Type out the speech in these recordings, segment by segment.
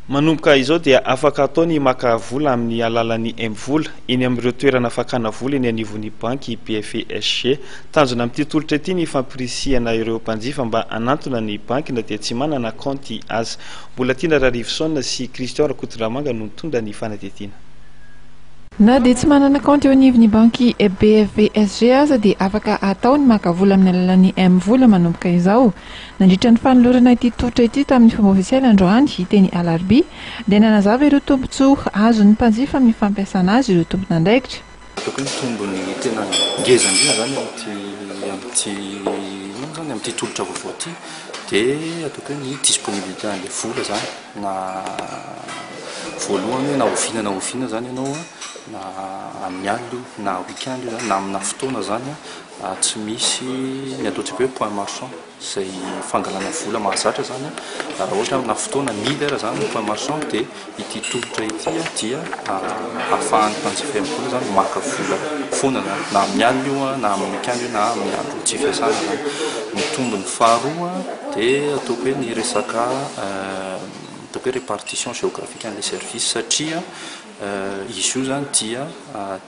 Manomboka izao dia afaka ataony maka vola amin'ny alalan'ny M-vola eny amin'ireo toerana fakana vola eny anivon'ny banky BFSG. Tanjona amin'ity tolotra ity ny fampirisihana ireo mpanjifa mba hanantona ny banky na dia tsy manana kaonty aza. Mbola tiana Rarivisaona sy Christian Rakotondramanga no mitondra ny fanadihadiana. Na dia tsy manana kaonty eo anivon'ny banky BFSG aza dia afaka ataony maka vola amin'ny alalan'ny M-vola manomboka izao. Nandritra ny fanolorana ity tolotra ity tamin'ny fomba ofisialy androany teny alarobia dia nanazava ireo tombotsoa azon'ny mpanjifa amin'ny fampiasana azy ireo tompon'andraikitra. Tokony tombony tena ngezandrina zany amin'ity tolotra vaovao ity dia atao ny disponibilité an'ilay vola zany na voalohany na ovinana zany ianao na amin'ny alina na weekend zany na amina fotoana zany tsy misy ny ataontsika hoe point marchand izay fangalana vola mahazatra zany raha ohatra amina fotoana 1000 heures zany point marchand dia ity tolotra ity dia ahafahan'ny mpanjifa M-vola zany maka vola foana zany na amin'ny alina io na amin'ny weekend na amin'ny andro tsy fiasana zany. Ny tombony faharoa dia ataoko hoe ny resaka ataoko hoe répartition géographique an'ilay service satria izy io zany dia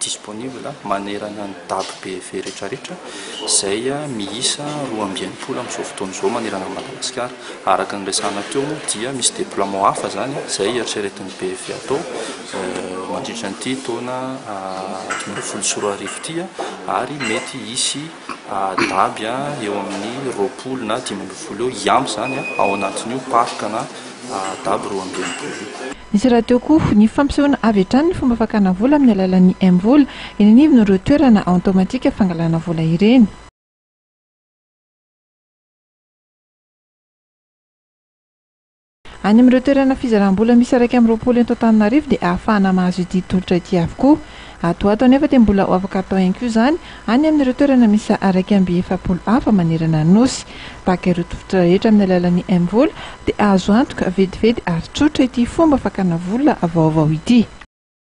disponible manerana ny DAB BF rehetrarehetra izay miisa 2,5 amin'izao fotoana izao manerana Madagasikara. Araka ny resahana teo moa dia misy déploiement hafa zany izay eritreretin'ny BF atao mandritra an'ity taona 2024 ity ary mety hisy DAB eo amin'ny 20 na 15 eo hiampy zany ao anatin'io parka na DAB 2,5. Nisy raha teo koa ny fampisehoana avy hatrany ny fomba fakana vola amin'ny alalan'ny M-vola eny anivony ireo toerana automatika fangalana vola ireny. Any amin'ireo toerana fizaram-bola misy 120 eto Antananarivo dia ahafahana mahazo ity tolotra ity avokoa. Ato anefa dia mbola afaka atao ihany koa izany any amin'ireo toerana misy 170 hafa manerana Nosy. Baka ireo tolotra rehetra amin'ny alalan'ny M-vola dia azo antoka vetivety ary tsotra ity fomba fakana vola vaovao ity.